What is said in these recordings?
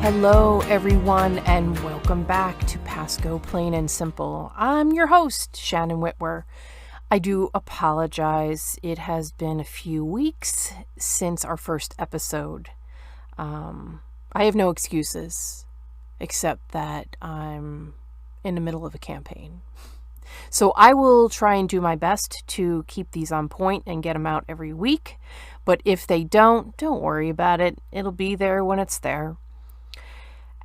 Hello, everyone, and welcome back to Pasco Plain and Simple. I'm your host, Shannon Wittwer. I do apologize. It has been a few weeks since our first episode. I have no excuses, except that I'm in the middle of a campaign. So I will try and do my best to keep these on point and get them out every week. But if they don't worry about it. It'll be there when it's there.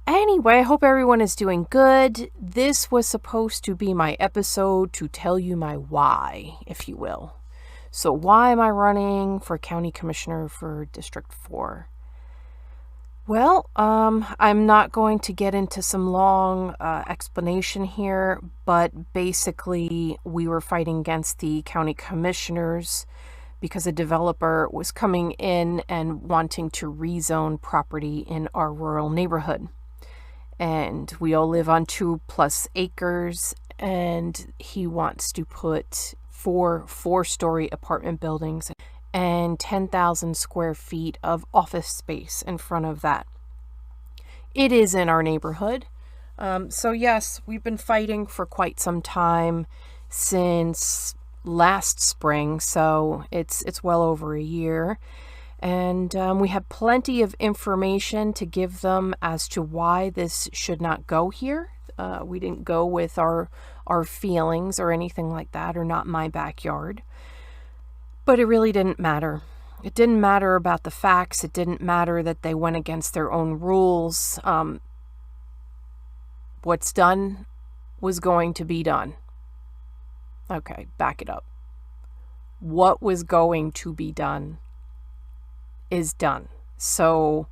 Anyway, I hope everyone is doing good. This was supposed to be my episode to tell you my why, if you will. So why am I running for county commissioner for District 4? Well, I'm not going to get into some long explanation here, but basically we were fighting against the county commissioners because a developer was coming in and wanting to rezone property in our rural neighborhood. And we all live on 2+ acres, and he wants to put four-story apartment buildings and 10,000 square feet of office space in front of that. It is in our neighborhood. So yes, we've been fighting for quite some time, since last spring, so it's well over a year. And we have plenty of information to give them as to why this should not go here. We didn't go with our feelings or anything like that, or not my backyard. But it really didn't matter. It didn't matter about the facts. It didn't matter that they went against their own rules. What's done was going to be done. Okay, back it up. What was going to be done is done. So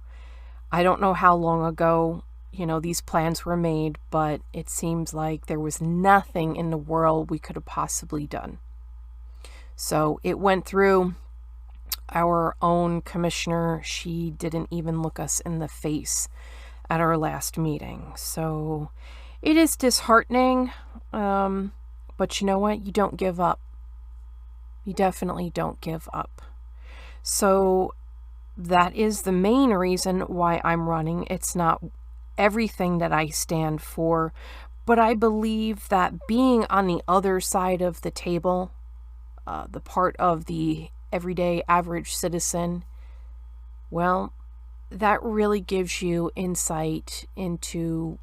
I don't know how long ago, these plans were made, but it seems like there was nothing in the world we could have possibly done. So it went through our own commissioner. She didn't even look us in the face at our last meeting. So it is disheartening. But you know what? You don't give up. You definitely don't give up. So that is the main reason why I'm running. It's not everything that I stand for, but I believe that being on the other side of the table, the part of the everyday average citizen, well, that really gives you insight into,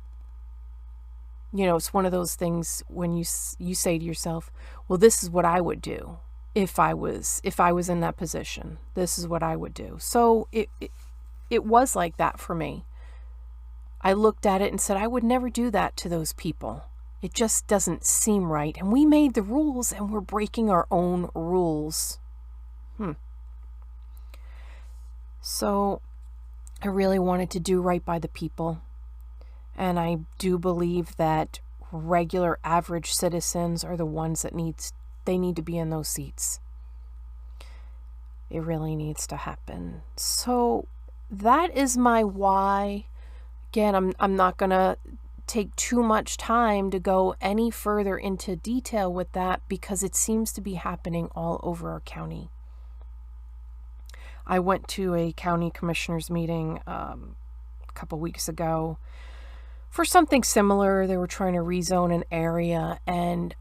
it's one of those things when you say to yourself, well, this is what I would do. If I was in that position, this is what I would do. So it was like that for me. I looked at it and said, I would never do that to those people. It just doesn't seem right. And we made the rules and we're breaking our own rules. So I really wanted to do right by the people. And I do believe that regular average citizens are the ones that they need to be in those seats. It really needs to happen. So that is my why. Again, I'm not going to take too much time to go any further into detail with that, because it seems to be happening all over our county. I went to a county commissioners meeting a couple weeks ago for something similar. They were trying to rezone an area, and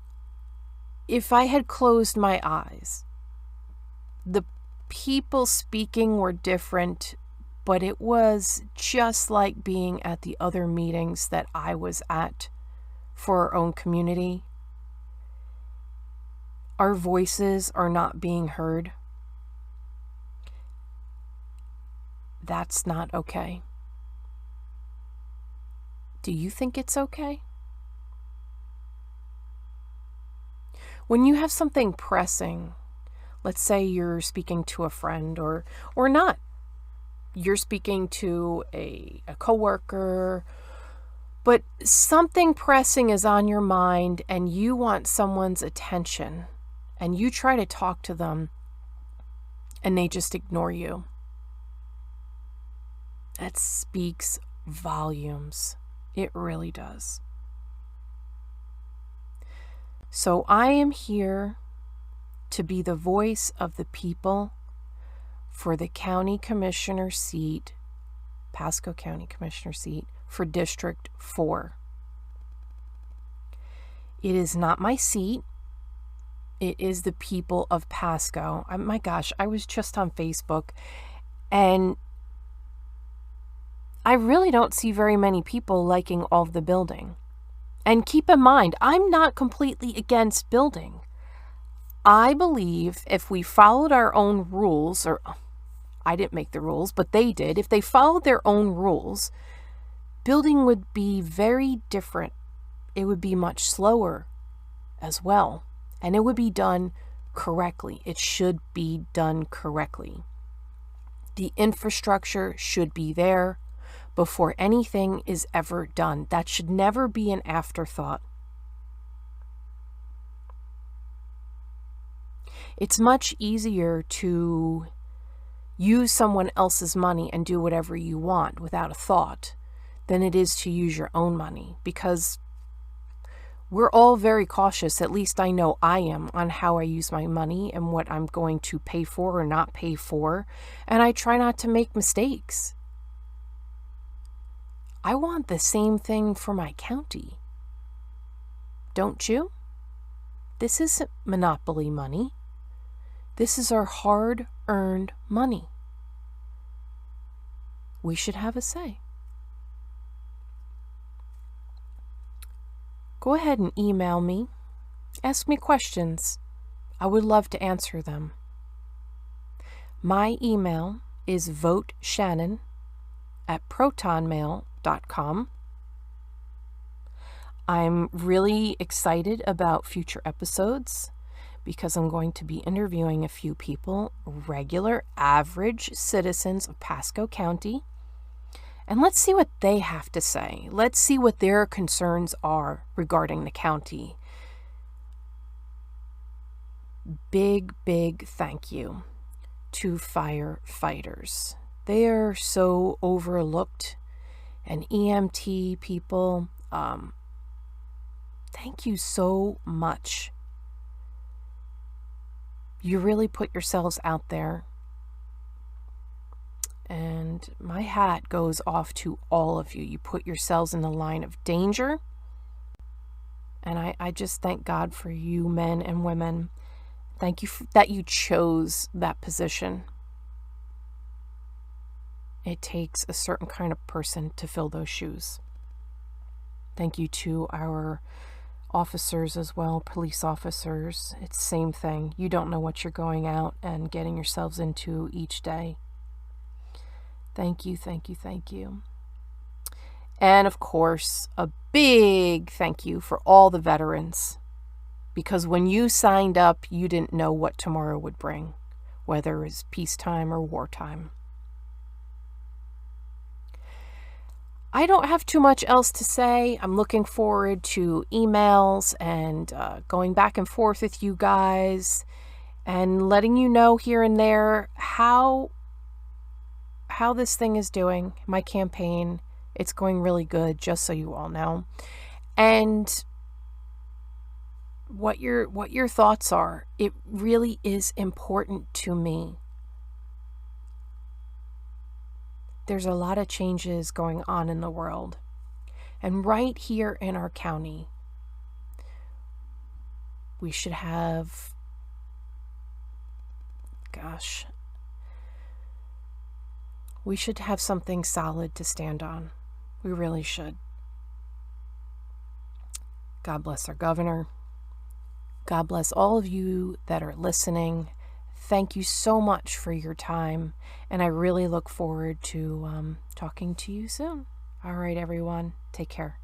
if I had closed my eyes, the people speaking were different, but it was just like being at the other meetings that I was at for our own community. Our voices are not being heard. That's not okay. Do you think it's okay? When you have something pressing, let's say you're speaking to a friend or not, you're speaking to a coworker, but something pressing is on your mind and you want someone's attention and you try to talk to them and they just ignore you. That speaks volumes. It really does. So I am here to be the voice of the people for the county commissioner seat Pasco County Commissioner seat for District 4. It is not my seat. It is the people of Pasco. My gosh, I was just on Facebook, and I really don't see very many people liking all of the building. And keep in mind, I'm not completely against building. I believe if we followed our own rules, or I didn't make the rules, but they did. If they followed their own rules, building would be very different. It would be much slower as well. And it would be done correctly. It should be done correctly. The infrastructure should be there before anything is ever done. That should never be an afterthought. It's much easier to use someone else's money and do whatever you want without a thought than it is to use your own money, because we're all very cautious, at least I know I am, on how I use my money and what I'm going to pay for or not pay for, and I try not to make mistakes. I want the same thing for my county. Don't you? This isn't monopoly money. This is our hard-earned money. We should have a say. Go ahead and email me. Ask me questions. I would love to answer them. My email is voteshannon@protonmail.com. I'm really excited about future episodes because I'm going to be interviewing a few people, regular, average citizens of Pasco County. And let's see what they have to say. Let's see what their concerns are regarding the county. Big, big thank you to firefighters. They are so overlooked. And EMT people, thank you so much. You really put yourselves out there. And my hat goes off to all of you. You put yourselves in the line of danger. And I just thank God for you, men and women. Thank you that you chose that position. It takes a certain kind of person to fill those shoes. Thank you to our officers as well, police officers. It's the same thing. You don't know what you're going out and getting yourselves into each day. Thank you, thank you, thank you. And of course, a big thank you for all the veterans. Because when you signed up, you didn't know what tomorrow would bring, whether it was peacetime or wartime. I don't have too much else to say. I'm looking forward to emails and going back and forth with you guys and letting you know here and there how this thing is doing, my campaign. It's going really good, just so you all know. And what your thoughts are. It really is important to me. There's a lot of changes going on in the world. And right here in our county, we should have, we should have something solid to stand on. We really should. God bless our governor. God bless all of you that are listening. Thank you so much for your time, and I really look forward to talking to you soon. All right, everyone, take care.